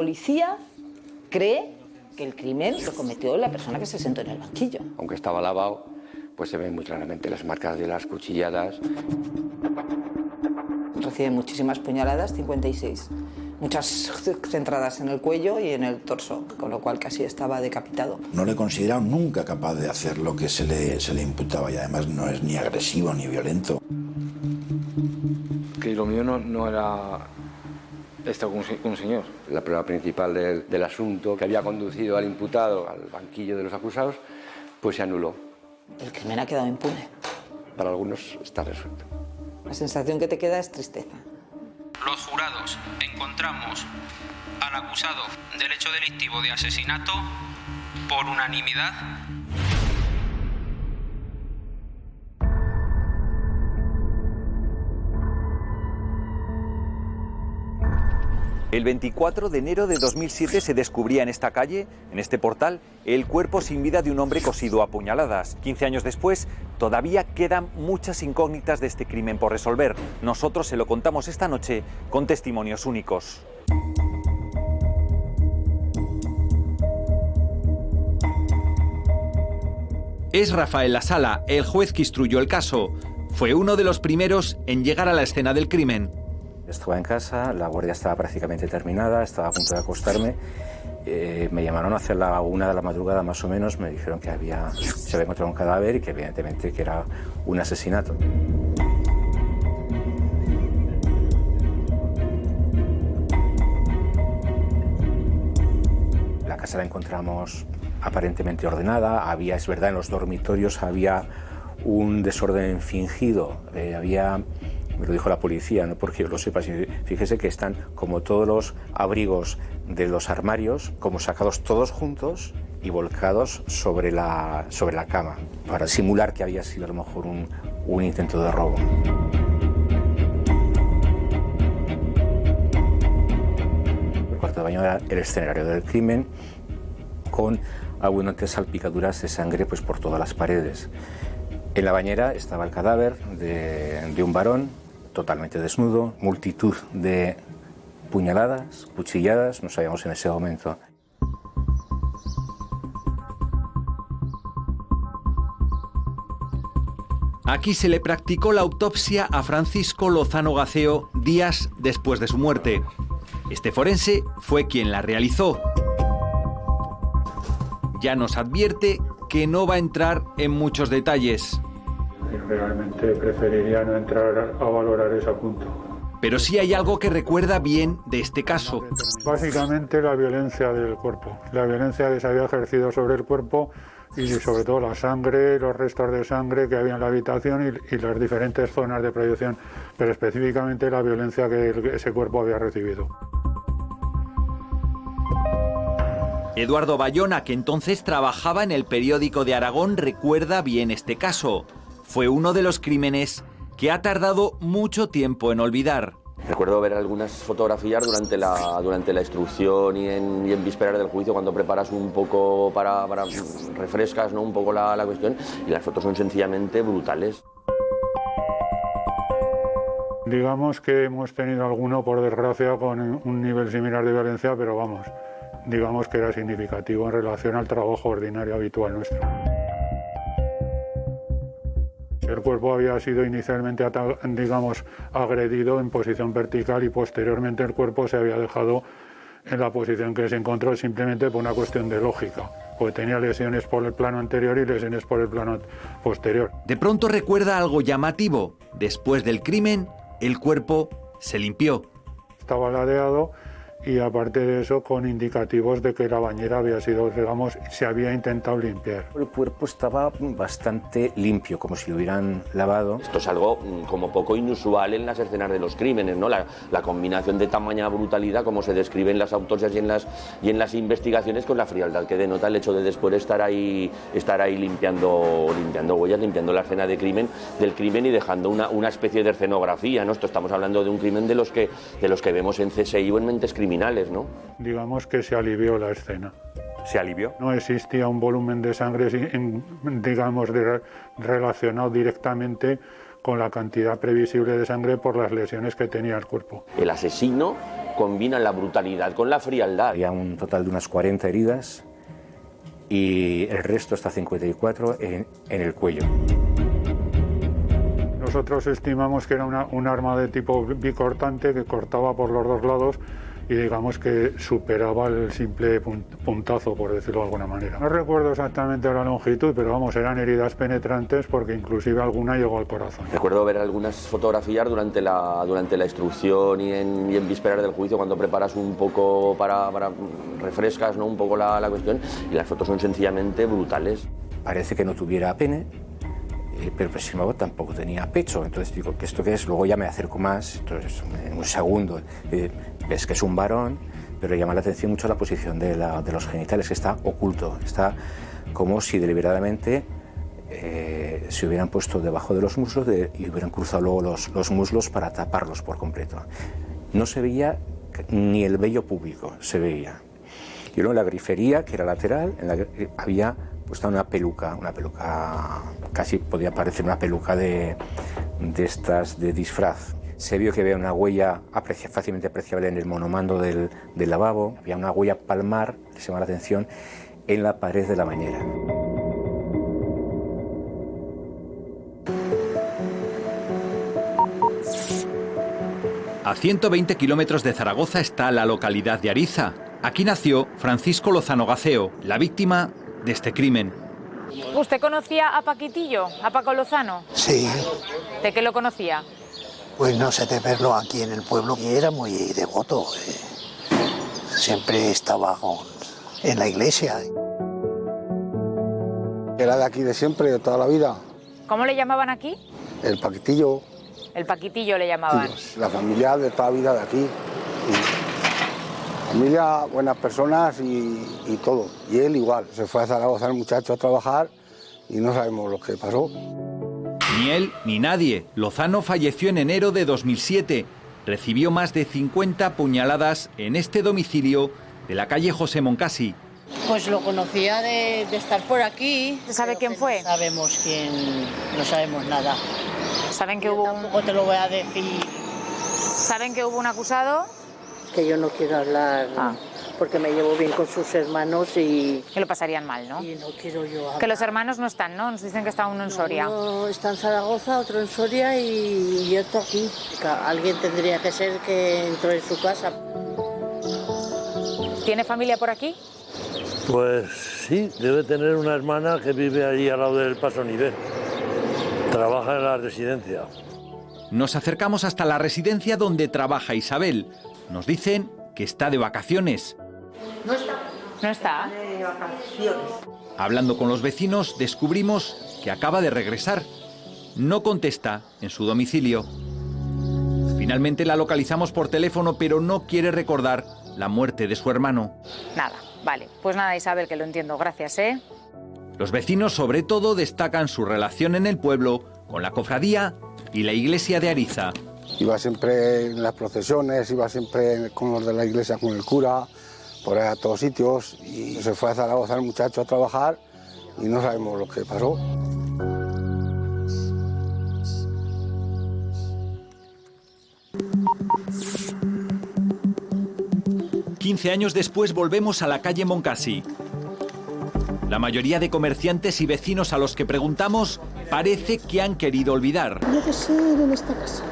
policía cree que el crimen lo cometió la persona que se sentó en el banquillo. Aunque estaba lavado, pues se ven muy claramente las marcas de las cuchilladas. Recibe muchísimas puñaladas, 56. Muchas centradas en el cuello y en el torso, con lo cual casi estaba decapitado. No le consideraron nunca capaz de hacer lo que se le imputaba y además no es ni agresivo ni violento. Que lo mío no era estar con un señor. La prueba principal del asunto que había conducido al imputado al banquillo de los acusados, pues se anuló. El crimen ha quedado impune. Para algunos está resuelto. La sensación que te queda es tristeza. Los jurados encontramos al acusado del hecho delictivo de asesinato por unanimidad. El 24 de enero de 2007 se descubría en esta calle, en este portal, el cuerpo sin vida de un hombre cosido a puñaladas. 15 años después, todavía quedan muchas incógnitas de este crimen por resolver. Nosotros se lo contamos esta noche con testimonios únicos. Es Rafael Lasala, el juez que instruyó el caso. Fue uno de los primeros en llegar a la escena del crimen. Estaba en casa, la guardia estaba prácticamente terminada, estaba a punto de acostarme. Me llamaron hacia la 1 de la madrugada más o menos, me dijeron que se había encontrado un cadáver y que evidentemente que era un asesinato. La casa la encontramos aparentemente ordenada, es verdad, en los dormitorios había un desorden fingido, me lo dijo la policía, no porque yo lo sepa, fíjese que están como todos los abrigos de los armarios, como sacados todos juntos y volcados sobre la cama, para simular que había sido a lo mejor un intento de robo. El cuarto de baño era el escenario del crimen, con abundantes salpicaduras de sangre pues, por todas las paredes. En la bañera estaba el cadáver de un varón, totalmente desnudo, multitud de puñaladas, cuchilladas, no sabíamos en ese momento. Aquí se le practicó la autopsia a Francisco Lozano Gaceo días después de su muerte. Este forense fue quien la realizó. Ya nos advierte que no va a entrar en muchos detalles. Realmente preferiría no entrar a valorar ese punto. Pero sí hay algo que recuerda bien de este caso. Básicamente la violencia del cuerpo, la violencia que se había ejercido sobre el cuerpo y sobre todo la sangre, los restos de sangre que había en la habitación y las diferentes zonas de proyección, pero específicamente la violencia que ese cuerpo había recibido. Eduardo Bayona, que entonces trabajaba en el periódico de Aragón, recuerda bien este caso. Fue uno de los crímenes que ha tardado mucho tiempo en olvidar. Recuerdo ver algunas fotografías durante la instrucción y en vísperas del juicio, cuando preparas un poco para refrescas, ¿no? Un poco la cuestión, y las fotos son sencillamente brutales. Digamos que hemos tenido alguno, por desgracia, con un nivel similar de violencia, pero vamos, digamos que era significativo en relación al trabajo ordinario habitual nuestro. El cuerpo había sido inicialmente, agredido en posición vertical y posteriormente el cuerpo se había dejado en la posición que se encontró simplemente por una cuestión de lógica, porque tenía lesiones por el plano anterior y lesiones por el plano posterior. De pronto recuerda algo llamativo. Después del crimen, el cuerpo se limpió. Estaba ladeado y aparte de eso con indicativos de que la bañera había sido, se había intentado limpiar. El cuerpo estaba bastante limpio, como si lo hubieran lavado. Esto es algo como poco inusual en las escenas de los crímenes, ¿no? La combinación de tamaña brutalidad, como se describe en las autopsias y en las investigaciones, con la frialdad que denota el hecho de después estar ahí limpiando huellas, limpiando la escena del crimen y dejando una especie de escenografía, ¿no? Estamos hablando de un crimen de los que vemos en CSI o en Mentes Criminales, ¿no? Digamos que se alivió la escena. ¿Se alivió? No existía un volumen de sangre, relacionado directamente con la cantidad previsible de sangre por las lesiones que tenía el cuerpo. El asesino combinan la brutalidad con la frialdad. Había un total de unas 40 heridas y el resto, hasta 54, en el cuello. Nosotros estimamos que era un arma de tipo bicortante que cortaba por los dos lados y digamos que superaba el simple puntazo, por decirlo de alguna manera. No recuerdo exactamente la longitud, pero vamos, eran heridas penetrantes porque inclusive alguna llegó al corazón. Recuerdo ver algunas fotografías durante la instrucción y en vísperas del juicio, cuando preparas un poco para refrescas, ¿no?, un poco la cuestión, y las fotos son sencillamente brutales. Parece que no tuviera pene, pero sin embargo tampoco tenía pecho. Entonces digo, ¿que esto qué es? Luego ya me acerco más, entonces en un segundo ves que es un varón, pero llama la atención mucho la posición de los genitales, que está oculto, está como si deliberadamente se hubieran puesto debajo de los muslos y hubieran cruzado luego los muslos para taparlos por completo. No se veía ni el vello púbico, se veía. Y luego en la grifería, que era lateral, había puesta una peluca casi podía parecer una peluca de estas de disfraz. Se vio que había una huella fácilmente apreciable en el monomando del lavabo, había una huella palmar, les llama la atención, en la pared de la bañera. A 120 kilómetros de Zaragoza está la localidad de Ariza. Aquí nació Francisco Lozano Gaceo, la víctima de este crimen. ¿Usted conocía a Paquitillo, a Paco Lozano? Sí. ¿De qué lo conocía? Pues no sé, de verlo aquí en el pueblo, y era muy devoto. Siempre estaba en la iglesia. Era de aquí de siempre, de toda la vida. ¿Cómo le llamaban aquí? El Paquitillo. El Paquitillo le llamaban. La familia de toda la vida de aquí. Familia, buenas personas y todo. Y él igual. Se fue a Zaragoza el muchacho a trabajar y no sabemos lo que pasó. Ni él ni nadie. Lozano falleció en enero de 2007. Recibió más de 50 puñaladas en este domicilio de la calle José Moncasi. Pues lo conocía de estar por aquí. ¿Sabe quién fue? No sabemos quién, no sabemos nada. ¿Saben que hubo tampoco te lo voy a decir. ¿Saben que hubo un acusado? Que yo no quiero hablar, porque me llevo bien con sus hermanos y... Que lo pasarían mal, ¿no? Y no quiero yo hablar. Que los hermanos no están, ¿no? Nos dicen que está uno en Soria. Uno está en Zaragoza, otro en Soria y otro aquí. Alguien tendría que ser que entró en su casa. ¿Tiene familia por aquí? Pues sí, debe tener una hermana que vive allí al lado del Paso Nivel. Trabaja en la residencia. Nos acercamos hasta la residencia donde trabaja Isabel. Nos dicen que está de vacaciones. No está. ¿No está? De vacaciones. Hablando con los vecinos, descubrimos que acaba de regresar. No contesta en su domicilio. Finalmente la localizamos por teléfono, pero no quiere recordar la muerte de su hermano. Nada, vale. Pues nada, Isabel, que lo entiendo. Gracias, ¿eh? Los vecinos, sobre todo, destacan su relación en el pueblo con la cofradía y la iglesia de Ariza. Iba siempre en las procesiones, iba siempre con los de la iglesia, con el cura, por ahí a todos sitios, y se fue a Zaragoza el muchacho a trabajar y no sabemos lo que pasó. Años después volvemos a la calle Moncasi. La mayoría de comerciantes y vecinos a los que preguntamos parece que han querido olvidar. Debe ser en esta casa.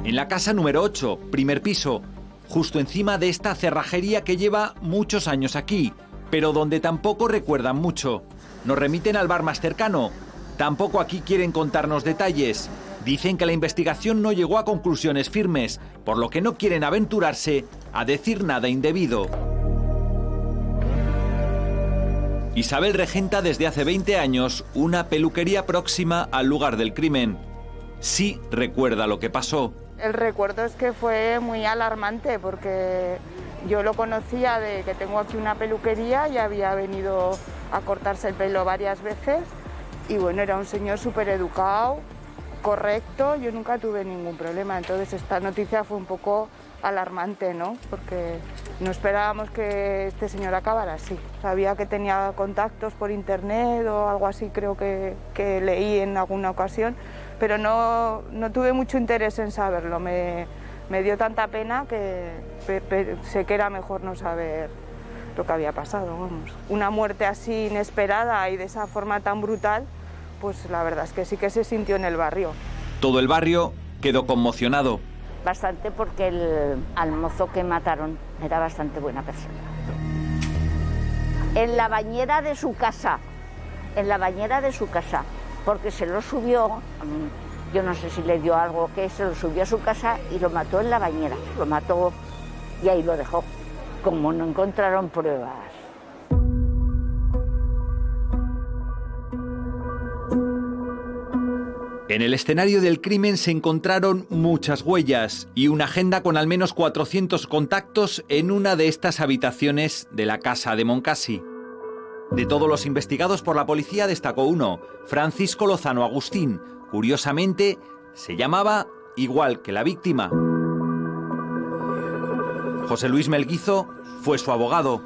En la casa número 8, primer piso, justo encima de esta cerrajería que lleva muchos años aquí, pero donde tampoco recuerdan mucho. Nos remiten al bar más cercano. Tampoco aquí quieren contarnos detalles. Dicen que la investigación no llegó a conclusiones firmes, por lo que no quieren aventurarse a decir nada indebido. Isabel regenta desde hace 20 años una peluquería próxima al lugar del crimen. Sí recuerda lo que pasó. El recuerdo es que fue muy alarmante porque yo lo conocía de que tengo aquí una peluquería y había venido a cortarse el pelo varias veces y bueno, era un señor súper educado, correcto, yo nunca tuve ningún problema, entonces esta noticia fue un poco alarmante, ¿no? Porque no esperábamos que este señor acabara así. Sabía que tenía contactos por internet o algo así, creo que leí en alguna ocasión, pero no tuve mucho interés en saberlo. Me me dio tanta pena que sé que era mejor no saber lo que había pasado, vamos. Una muerte así inesperada y de esa forma tan brutal, pues la verdad es que sí que se sintió en el barrio. Todo el barrio quedó conmocionado. Bastante, porque al mozo que mataron era bastante buena persona. En la bañera de su casa, porque se lo subió, yo no sé si le dio algo, que se lo subió a su casa y lo mató en la bañera, lo mató y ahí lo dejó. Como no encontraron pruebas. En el escenario del crimen se encontraron muchas huellas y una agenda con al menos 400 contactos en una de estas habitaciones de la casa de Moncasi. De todos los investigados por la policía destacó uno, Francisco Lozano Agustín. Curiosamente, se llamaba igual que la víctima. José Luis Melguizo fue su abogado.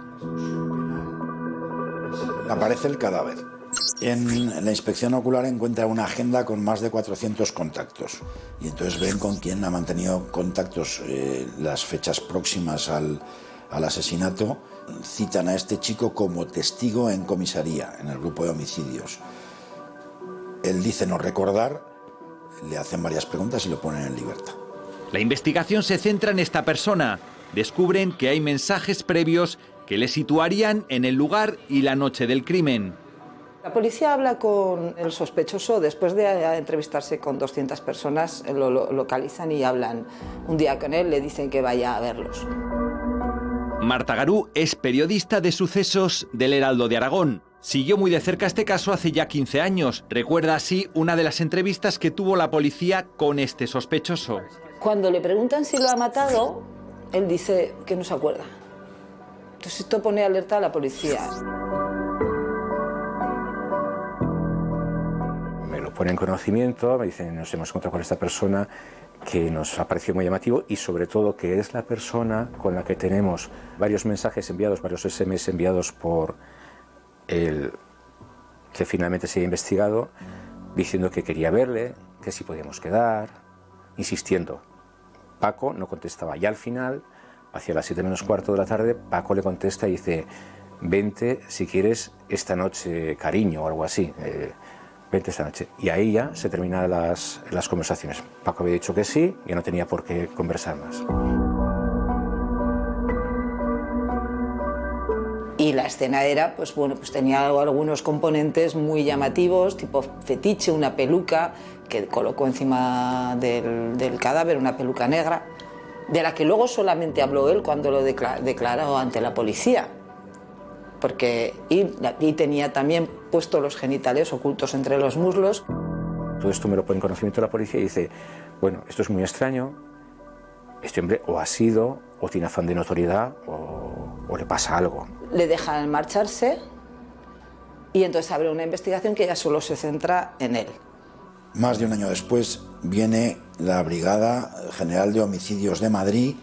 Aparece el cadáver. En la inspección ocular encuentra una agenda con más de 400 contactos. Y entonces ven con quién ha mantenido contactos las fechas próximas al asesinato. Citan a este chico como testigo en comisaría, en el grupo de homicidios. Él dice no recordar, le hacen varias preguntas y lo ponen en libertad. La investigación se centra en esta persona. Descubren que hay mensajes previos que le situarían en el lugar y la noche del crimen. La policía habla con el sospechoso después de entrevistarse con 200 personas, lo localizan y hablan un día con él, le dicen que vaya a verlos. Marta Garú es periodista de sucesos del Heraldo de Aragón. Siguió muy de cerca este caso hace ya 15 años. Recuerda así una de las entrevistas que tuvo la policía con este sospechoso. Cuando le preguntan si lo ha matado, él dice que no se acuerda. Entonces esto pone alerta a la policía. Me lo pone en conocimiento, me dicen nos hemos encontrado con esta persona que nos ha parecido muy llamativo y sobre todo que es la persona con la que tenemos varios mensajes enviados, varios SMS enviados por el que finalmente se ha investigado, diciendo que quería verle, que si podíamos quedar, insistiendo. Paco no contestaba y al final, hacia las 7 menos cuarto de la tarde, Paco le contesta y dice: vente si quieres esta noche, cariño, o algo así. Vente esta noche. Y ahí ya se terminan las conversaciones. Paco había dicho que sí, ya no tenía por qué conversar más. Y la escena era, pues bueno, pues tenía algunos componentes muy llamativos, tipo fetiche, una peluca que colocó encima del cadáver, una peluca negra, de la que luego solamente habló él cuando lo declaró ante la policía. Porque y tenía también puestos los genitales ocultos entre los muslos. Todo esto me lo pone en conocimiento de la policía y dice: bueno, esto es muy extraño, este hombre o ha sido, o tiene afán de notoriedad, o le pasa algo. Le dejan marcharse y entonces abre una investigación que ya solo se centra en él. Más de un año después viene la Brigada General de Homicidios de Madrid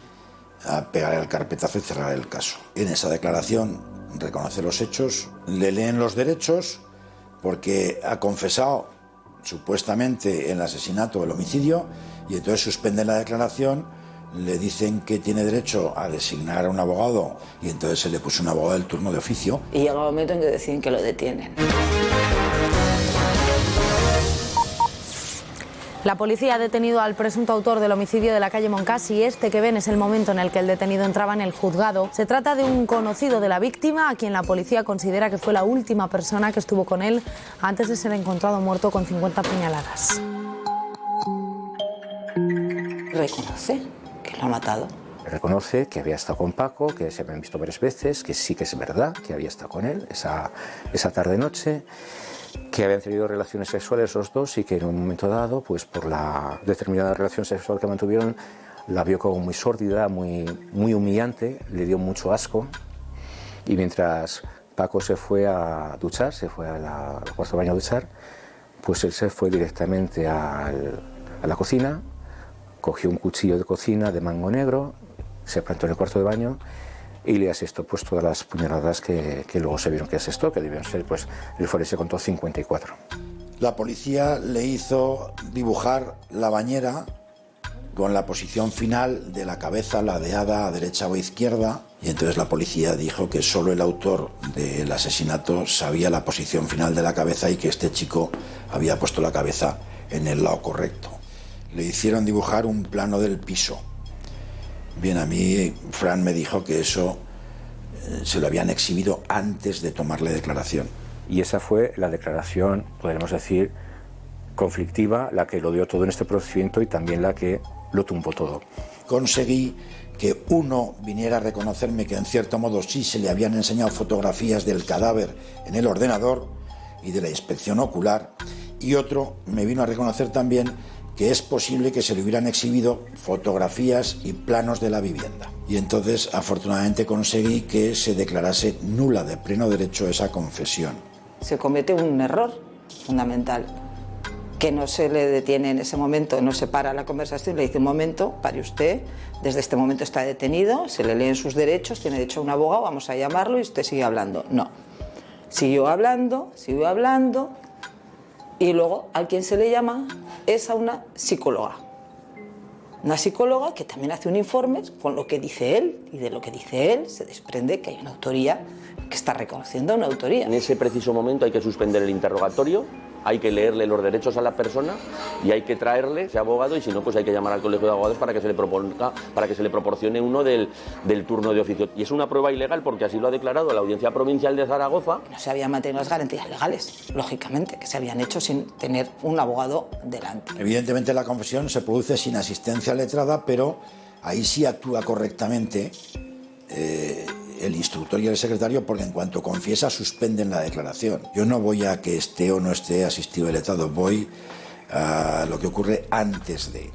a pegar el carpetazo y cerrar el caso. En esa declaración reconoce los hechos, le leen los derechos porque ha confesado supuestamente el asesinato o el homicidio y entonces suspenden la declaración, le dicen que tiene derecho a designar a un abogado y entonces se le puso un abogado del turno de oficio. Y llega un momento en que deciden que lo detienen. La policía ha detenido al presunto autor del homicidio de la calle Moncasi. Este que ven es el momento en el que el detenido entraba en el juzgado. Se trata de un conocido de la víctima, a quien la policía considera que fue la última persona que estuvo con él antes de ser encontrado muerto con 50 puñaladas. Reconoce que lo ha matado. Reconoce que había estado con Paco, que se habían visto varias veces, que sí que es verdad que había estado con él esa tarde-noche, que habían tenido relaciones sexuales los dos y que en un momento dado, pues por la determinada relación sexual que mantuvieron, la vio como muy sórdida, muy humillante, le dio mucho asco. Y mientras Paco se fue a duchar, se fue al cuarto de baño a duchar, pues él se fue directamente a la cocina, cogió un cuchillo de cocina de mango negro, se plantó en el cuarto de baño y le asestó pues todas las puñaladas que luego se vieron que asestó, que debieron ser, pues el forense contó 54. La policía le hizo dibujar la bañera con la posición final de la cabeza ladeada a derecha o izquierda, y entonces la policía dijo que solo el autor del asesinato sabía la posición final de la cabeza y que este chico había puesto la cabeza en el lado correcto. Le hicieron dibujar un plano del piso. Bien, a mí Fran me dijo que eso se lo habían exhibido antes de tomarle declaración. Y esa fue la declaración, podríamos decir, conflictiva, la que lo dio todo en este procedimiento y también la que lo tumbó todo. Conseguí que uno viniera a reconocerme que en cierto modo sí se le habían enseñado fotografías del cadáver en el ordenador y de la inspección ocular, y otro me vino a reconocer también que es posible que se le hubieran exhibido fotografías y planos de la vivienda. Y entonces afortunadamente conseguí que se declarase nula de pleno derecho esa confesión. Se comete un error fundamental, que no se le detiene en ese momento, no se para la conversación, le dice un momento, pare usted, desde este momento está detenido, se le leen sus derechos, tiene derecho a un abogado, vamos a llamarlo y usted sigue hablando. No, siguió hablando, y luego a quien se le llama es a una psicóloga. Una psicóloga que también hace un informe con lo que dice él, y de lo que dice él se desprende que hay una autoría, que está reconociendo una autoría. En ese preciso momento hay que suspender el interrogatorio, hay que leerle los derechos a la persona y hay que traerle ese abogado, y si no, pues hay que llamar al colegio de abogados para que se le proponga, para que se le proporcione uno del turno de oficio. Y es una prueba ilegal porque así lo ha declarado la Audiencia Provincial de Zaragoza. No se habían mantenido las garantías legales, lógicamente, que se habían hecho sin tener un abogado delante. Evidentemente la confesión se produce sin asistencia letrada, pero ahí sí actúa correctamente el instructor y el secretario, porque en cuanto confiesa suspenden la declaración. Yo no voy a que esté o no esté asistido el letrado, voy a lo que ocurre antes de.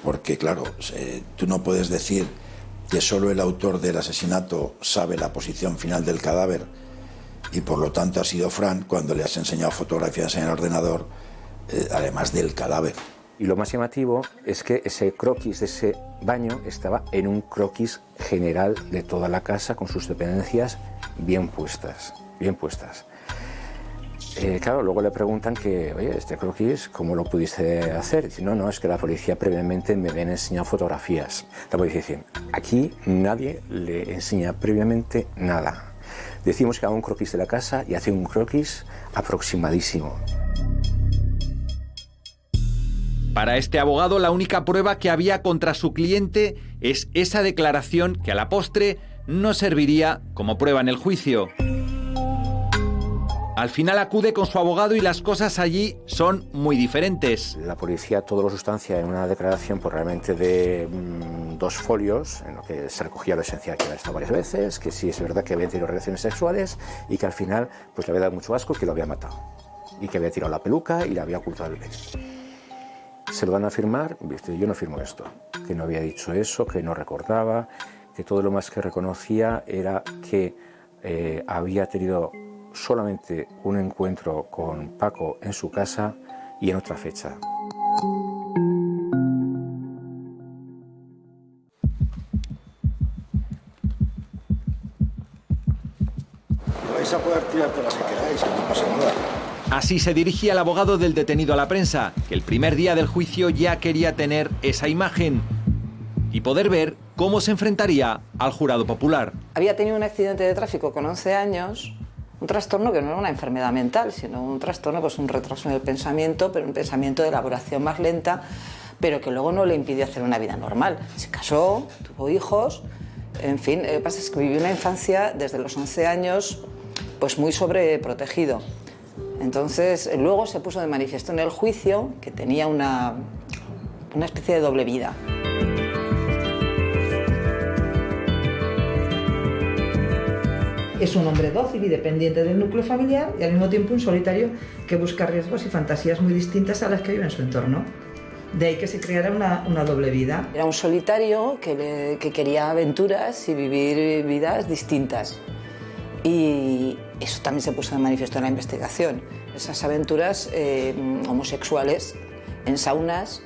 Porque claro, tú no puedes decir que solo el autor del asesinato sabe la posición final del cadáver y por lo tanto ha sido Fran cuando le has enseñado fotografías en el ordenador, además del cadáver. Y lo más llamativo es que ese croquis de ese baño estaba en un croquis general de toda la casa, con sus dependencias bien puestas, bien puestas. Claro, luego le preguntan que, oye, este croquis, ¿cómo lo pudiste hacer? Dice, no, es que la policía previamente me habían enseñado fotografías. La policía dice, aquí nadie le enseña previamente nada. Decimos que haga un croquis de la casa y hace un croquis aproximadísimo. Para este abogado, la única prueba que había contra su cliente es esa declaración que a la postre no serviría como prueba en el juicio. Al final acude con su abogado y las cosas allí son muy diferentes. La policía todo lo sustancia en una declaración pues, realmente de 2 folios, en lo que se recogía lo esencial, que había estado varias veces, que sí es verdad que había tenido relaciones sexuales y que al final pues, le había dado mucho asco que lo había matado. Y que había tirado la peluca y le había ocultado el pene. Se lo van a firmar, yo no firmo esto, que no había dicho eso, que no recordaba, que todo lo más que reconocía era que había tenido solamente un encuentro con Paco en su casa y en otra fecha. Vais a poder tirar todas las que queráis, que no pasa nada. Así se dirigía el abogado del detenido a la prensa, que el primer día del juicio ya quería tener esa imagen y poder ver cómo se enfrentaría al jurado popular. Había tenido un accidente de tráfico con 11 años, un trastorno que no era una enfermedad mental, sino un trastorno, pues un retraso en el pensamiento, pero un pensamiento de elaboración más lenta, pero que luego no le impidió hacer una vida normal. Se casó, tuvo hijos, en fin, lo que pasa es que vivió una infancia desde los 11 años pues muy sobreprotegido. Entonces, luego se puso de manifiesto en el juicio que tenía una especie de doble vida. Es un hombre dócil y dependiente del núcleo familiar y al mismo tiempo un solitario que busca riesgos y fantasías muy distintas a las que vive en su entorno. De ahí que se creara una doble vida. Era un solitario que quería aventuras y vivir vidas distintas. Y eso también se puso de manifiesto en la investigación. Esas aventuras homosexuales en saunas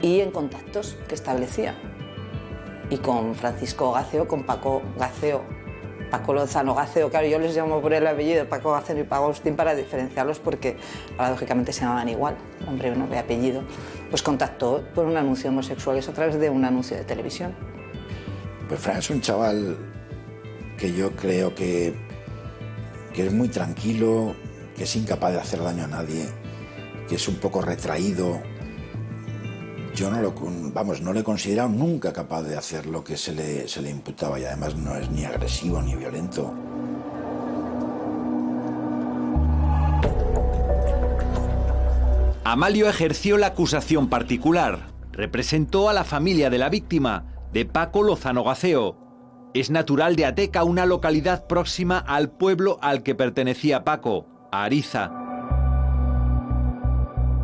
y en contactos que establecía. Y con Francisco Gaceo, con Paco Gaceo, Paco Lozano Gaceo, claro, yo les llamo por el apellido Paco Gaceo y Paco Agustín para diferenciarlos porque paradójicamente se llamaban igual, nombre y nombre y apellido, pues contactó por un anuncio homosexual, eso a través de un anuncio de televisión. Pues Fran es un chaval que yo creo que es muy tranquilo, que es incapaz de hacer daño a nadie, que es un poco retraído. Yo no le he considerado nunca capaz de hacer lo que se le imputaba, y además no es ni agresivo ni violento. Amalio ejerció la acusación particular. Representó a la familia de la víctima, de Paco Lozano Gaceo. Es natural de Ateca, una localidad próxima al pueblo al que pertenecía Paco, a Ariza.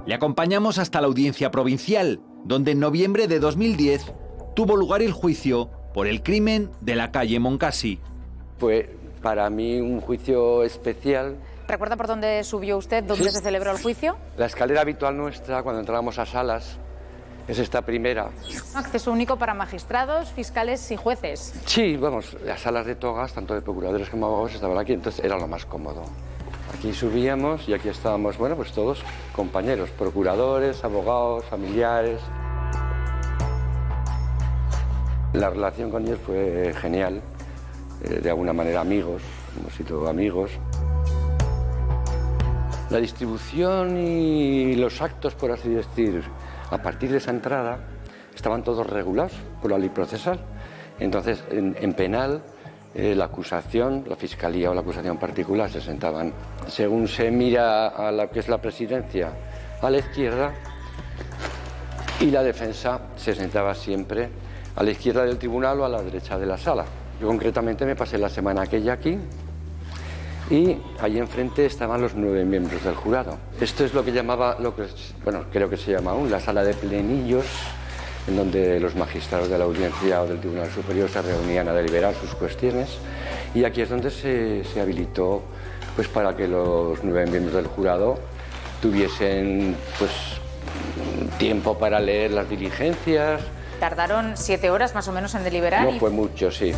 Le acompañamos hasta la audiencia provincial, donde en noviembre de 2010 tuvo lugar el juicio por el crimen de la calle Moncasi. Fue para mí un juicio especial. ¿Recuerda por dónde subió usted, dónde se celebró el juicio? La escalera habitual nuestra, cuando entrábamos a salas, es esta primera. Acceso único para magistrados, fiscales y jueces. Sí, vamos, las salas de togas, tanto de procuradores como abogados, estaban aquí, entonces era lo más cómodo. Aquí subíamos y aquí estábamos, bueno, pues todos compañeros, procuradores, abogados, familiares. La relación con ellos fue genial, de alguna manera amigos, hemos sido amigos. La distribución y los actos, por así decir, a partir de esa entrada, estaban todos regulados por la ley procesal. Entonces, en penal, la acusación, la fiscalía o la acusación particular se sentaban, según se mira a lo que es la presidencia, a la izquierda, y la defensa se sentaba siempre a la izquierda del tribunal o a la derecha de la sala. Yo concretamente me pasé la semana aquella aquí y allí enfrente estaban los 9 miembros del jurado. Esto es lo que llamaba, bueno, creo que se llama aún, la sala de plenillos, en donde los magistrados de la audiencia o del Tribunal Superior se reunían a deliberar sus cuestiones, y aquí es donde se habilitó pues, para que los 9 miembros del jurado tuviesen pues, tiempo para leer las diligencias. ¿Tardaron 7 horas más o menos en deliberar? No fue mucho, sí.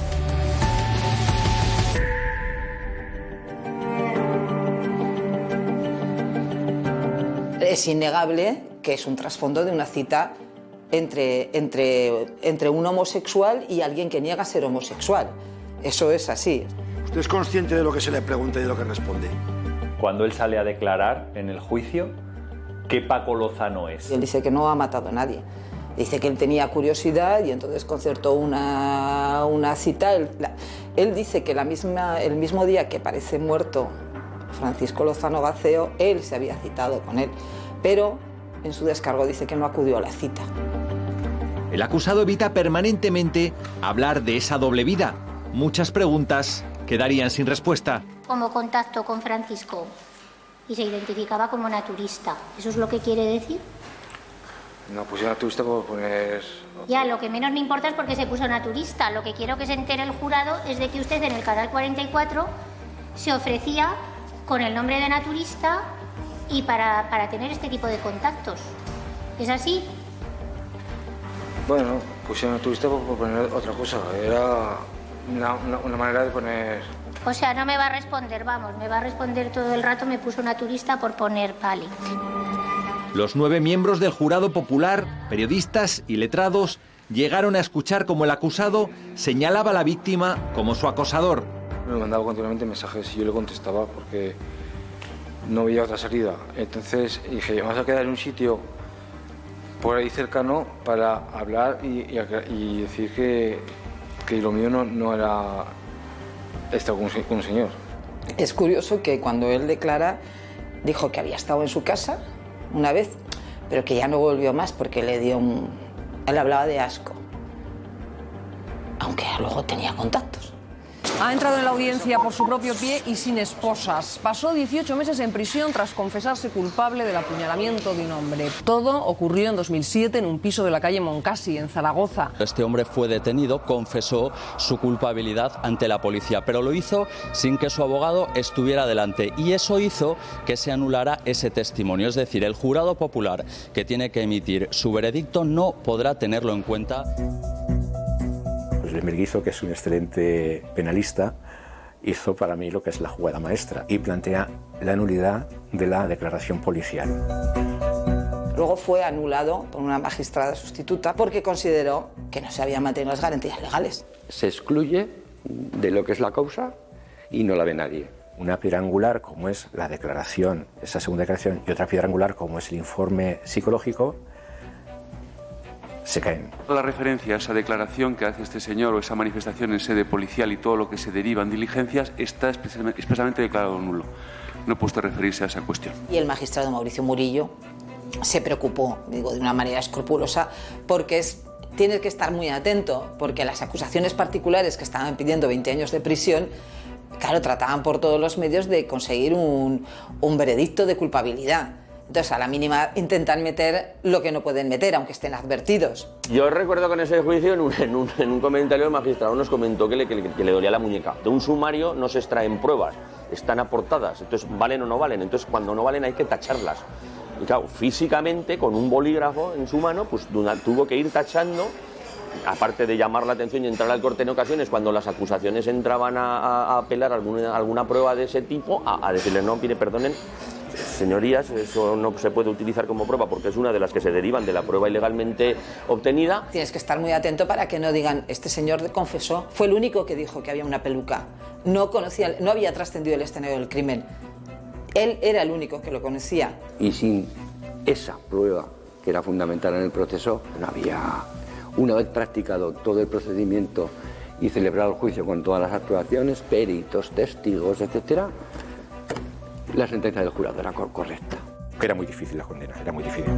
Es innegable que es un trasfondo de una cita entre un homosexual y alguien que niega ser homosexual. Eso es así. ¿Usted es consciente de lo que se le pregunta y de lo que responde? Cuando él sale a declarar en el juicio, ¿qué Paco Lozano es? Él dice que no ha matado a nadie. Dice que él tenía curiosidad y entonces concertó una cita. Él dice que el mismo día que parece muerto Francisco Lozano Gaceo, él se había citado con él, pero en su descargo dice que no acudió a la cita. El acusado evita permanentemente hablar de esa doble vida. Muchas preguntas quedarían sin respuesta. Como contacto con Francisco y se identificaba como naturista. ¿Eso es lo que quiere decir? No puse naturista por poner... Ya, lo que menos me importa es porque se puso naturista. Lo que quiero que se entere el jurado es de que usted en el canal 44 se ofrecía con el nombre de naturista y para tener este tipo de contactos. ¿Es así? Bueno, puse naturista por poner otra cosa. Era una manera de poner... O sea, no me va a responder, vamos, me va a responder todo el rato, me puso naturista por poner, vale. Los 9 miembros del jurado popular, periodistas y letrados, llegaron a escuchar cómo el acusado señalaba a la víctima como su acosador. Me mandaba continuamente mensajes y yo le contestaba porque no veía otra salida. Entonces dije, vamos a quedar en un sitio por ahí cercano para hablar y decir que lo mío no era estar con un señor. Es curioso que cuando él declara, dijo que había estado en su casa una vez, pero que ya no volvió más porque le dio Él hablaba de asco, aunque luego tenía contactos. Ha entrado en la audiencia por su propio pie y sin esposas. Pasó 18 meses en prisión tras confesarse culpable del apuñalamiento de un hombre. Todo ocurrió en 2007 en un piso de la calle Moncasi, en Zaragoza. Este hombre fue detenido, confesó su culpabilidad ante la policía, pero lo hizo sin que su abogado estuviera delante. Y eso hizo que se anulara ese testimonio. Es decir, el jurado popular que tiene que emitir su veredicto no podrá tenerlo en cuenta. Pues Merguizo, que es un excelente penalista, hizo para mí lo que es la jugada maestra y plantea la nulidad de la declaración policial. Luego fue anulado por una magistrada sustituta porque consideró que no se habían mantenido las garantías legales. Se excluye de lo que es la causa y no la ve nadie. Una piedra angular como es la declaración, esa segunda declaración, y otra piedra angular como es el informe psicológico, se caen. La referencia a esa declaración que hace este señor o esa manifestación en sede policial y todo lo que se deriva en diligencias está expresamente declarado nulo. No puede referirse a esa cuestión. Y el magistrado Mauricio Murillo se preocupó, digo, de una manera escrupulosa, porque tienes que estar muy atento, porque las acusaciones particulares que estaban pidiendo 20 años de prisión, claro, trataban por todos los medios de conseguir un veredicto de culpabilidad. Entonces, a la mínima intentan meter lo que no pueden meter, aunque estén advertidos. Yo recuerdo que en ese juicio, en un comentario, el magistrado nos comentó que le dolía la muñeca. De un sumario no se extraen pruebas, están aportadas, entonces valen o no valen. Entonces, cuando no valen hay que tacharlas. Y claro, físicamente, con un bolígrafo en su mano, pues tuvo que ir tachando, aparte de llamar la atención y entrar al corte en ocasiones, cuando las acusaciones entraban a apelar alguna prueba de ese tipo, a decirles, no, mire, perdonen, señorías, eso no se puede utilizar como prueba porque es una de las que se derivan de la prueba ilegalmente obtenida. Tienes que estar muy atento para que no digan, este señor confesó, fue el único que dijo que había una peluca, no había trascendido el escenario del crimen, él era el único que lo conocía. Y sin esa prueba, que era fundamental en el proceso, no había, una vez practicado todo el procedimiento y celebrado el juicio con todas las actuaciones, peritos, testigos, etcétera, la sentencia del jurado era correcta. Era muy difícil la condena, era muy difícil.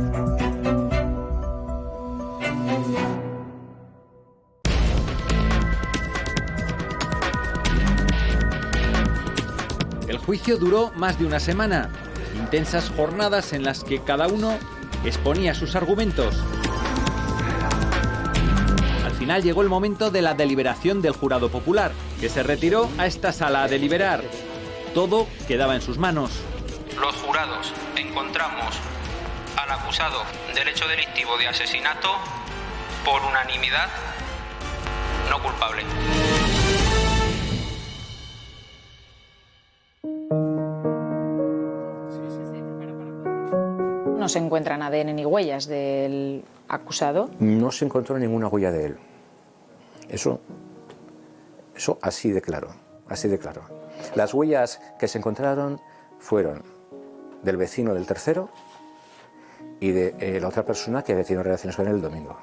El juicio duró más de una semana, intensas jornadas en las que cada uno exponía sus argumentos. Al final llegó el momento de la deliberación del jurado popular, que se retiró a esta sala a deliberar. Todo quedaba en sus manos. Los jurados encontramos al acusado del hecho delictivo de asesinato por unanimidad no culpable. No se encuentran ADN ni huellas del acusado. No se encontró ninguna huella de él. Eso así de claro, así de claro. Las huellas que se encontraron fueron del vecino del tercero y de la otra persona que había tenido relaciones con él el domingo.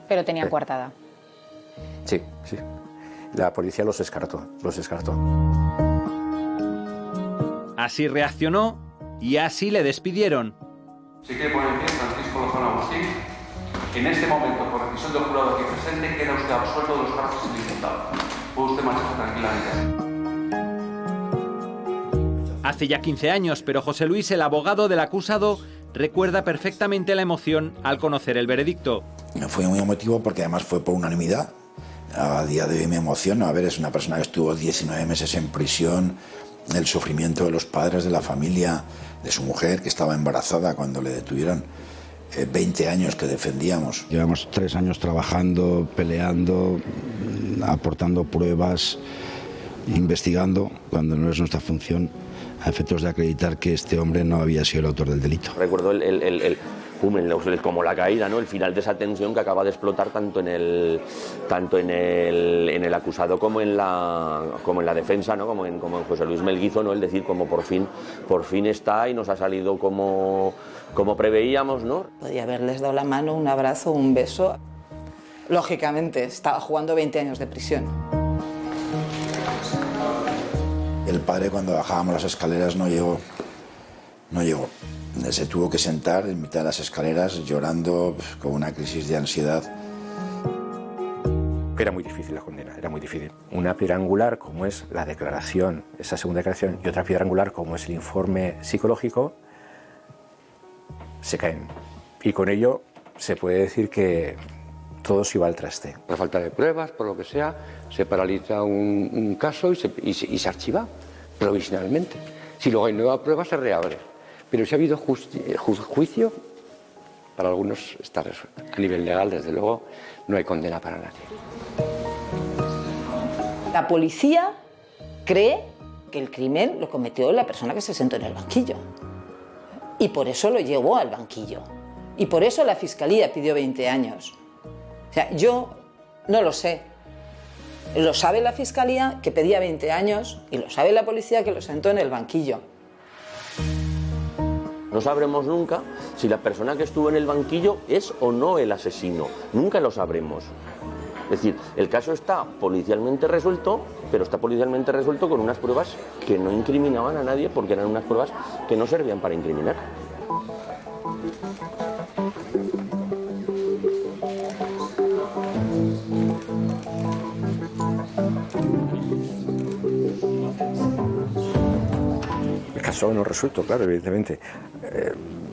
Pero tenían coartada. Sí, sí. La policía los descartó, Así reaccionó y así le despidieron. Se quiere poner en pie Francisco Lozano Agustín. En este momento, por decisión del jurado aquí presente, queda usted absuelto de los cargos del imputado. Puede usted marcharse tranquilamente. Hace ya 15 años, pero José Luis, el abogado del acusado, recuerda perfectamente la emoción al conocer el veredicto. Fue muy emotivo porque además fue por unanimidad. A día de hoy me emociona. A ver, es una persona que estuvo 19 meses en prisión, el sufrimiento de los padres, de la familia, de su mujer, que estaba embarazada cuando le detuvieron. 20 años que defendíamos. Llevamos 3 años trabajando, peleando, aportando pruebas, investigando, cuando no es nuestra función, a efectos de acreditar que este hombre no había sido el autor del delito. Recuerdo como la caída, ¿no? El final de esa tensión que acaba de explotar tanto en el acusado como en la defensa, ¿no? como en José Luis Melguizo, ¿no? El decir como por fin está y nos ha salido como preveíamos, ¿no? Podía haberles dado la mano, un abrazo, un beso. Lógicamente, estaba jugando 20 años de prisión. El padre, cuando bajábamos las escaleras, no llegó. Se tuvo que sentar en mitad de las escaleras llorando con una crisis de ansiedad. Era muy difícil la condena, era muy difícil. Una piedra angular como es la declaración, esa segunda declaración, y otra piedra angular como es el informe psicológico, se caen. Y con ello se puede decir que todo se iba al traste. Por falta de pruebas, por lo que sea, se paraliza un caso y se archiva provisionalmente. Si luego hay nueva prueba, se reabre. Pero si ha habido juicio, para algunos está resuelto. A nivel legal, desde luego, no hay condena para nadie. La policía cree que el crimen lo cometió la persona que se sentó en el banquillo. Y por eso lo llevó al banquillo. Y por eso la Fiscalía pidió 20 años. O sea, yo no lo sé. Lo sabe la Fiscalía, que pedía 20 años, y lo sabe la policía, que lo sentó en el banquillo. No sabremos nunca si la persona que estuvo en el banquillo es o no el asesino. Nunca lo sabremos. Es decir, el caso está policialmente resuelto, pero está policialmente resuelto con unas pruebas que no incriminaban a nadie porque eran unas pruebas que no servían para incriminar. El caso no resuelto, claro, evidentemente.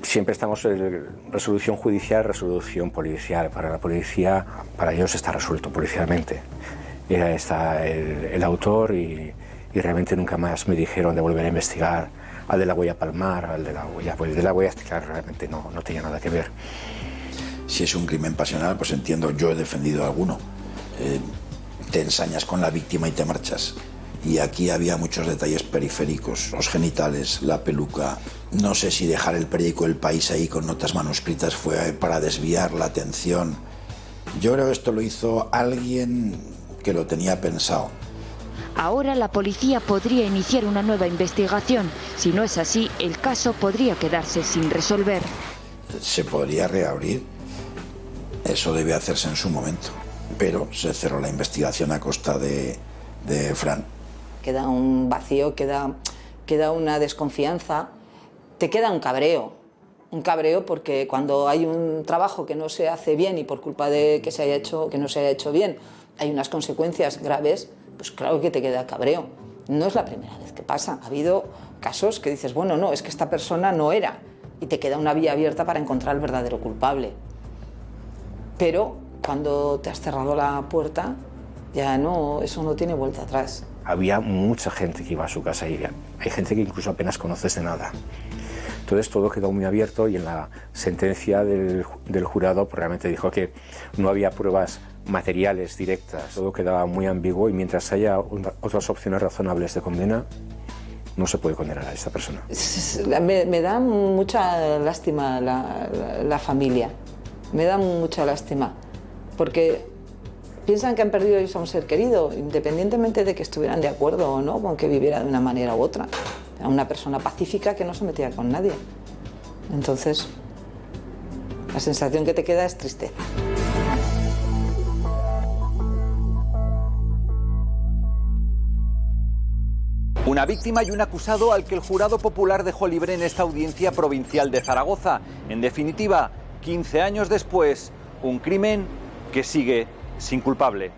Siempre estamos en resolución judicial, resolución policial. Para la policía, para ellos está resuelto policialmente. Ya está el autor y realmente nunca más me dijeron de volver a investigar al de la huella palmar, al de la huella. Pues de la huella, claro, realmente no tenía nada que ver. Si es un crimen pasional, pues entiendo, yo he defendido alguno. Te ensañas con la víctima y te marchas. Y aquí había muchos detalles periféricos, los genitales, la peluca. No sé si dejar el periódico El País ahí con notas manuscritas fue para desviar la atención. Yo creo que esto lo hizo alguien que lo tenía pensado. Ahora la policía podría iniciar una nueva investigación. Si no es así, el caso podría quedarse sin resolver. Se podría reabrir. Eso debe hacerse en su momento. Pero se cerró la investigación a costa de Fran. Queda un vacío, queda una desconfianza, te queda un cabreo porque cuando hay un trabajo que no se hace bien y por culpa de que no se haya hecho bien hay unas consecuencias graves, pues claro que te queda cabreo. No es la primera vez que pasa, ha habido casos que dices, bueno, no, es que esta persona no era, y te queda una vía abierta para encontrar al verdadero culpable. Pero cuando te has cerrado la puerta, ya no, eso no tiene vuelta atrás. Había mucha gente que iba a su casa y hay gente que incluso apenas conoces de nada. Entonces todo quedó muy abierto y en la sentencia del jurado pues, realmente dijo que no había pruebas materiales directas. Todo quedaba muy ambiguo y mientras haya otras opciones razonables de condena, no se puede condenar a esta persona. Me da mucha lástima la familia. Me da mucha lástima porque piensan que han perdido ellos a un ser querido, independientemente de que estuvieran de acuerdo o no con que viviera de una manera u otra. A una persona pacífica que no se metía con nadie. Entonces, la sensación que te queda es tristeza. Una víctima y un acusado al que el jurado popular dejó libre en esta audiencia provincial de Zaragoza. En definitiva, 15 años después, un crimen que sigue sin culpable.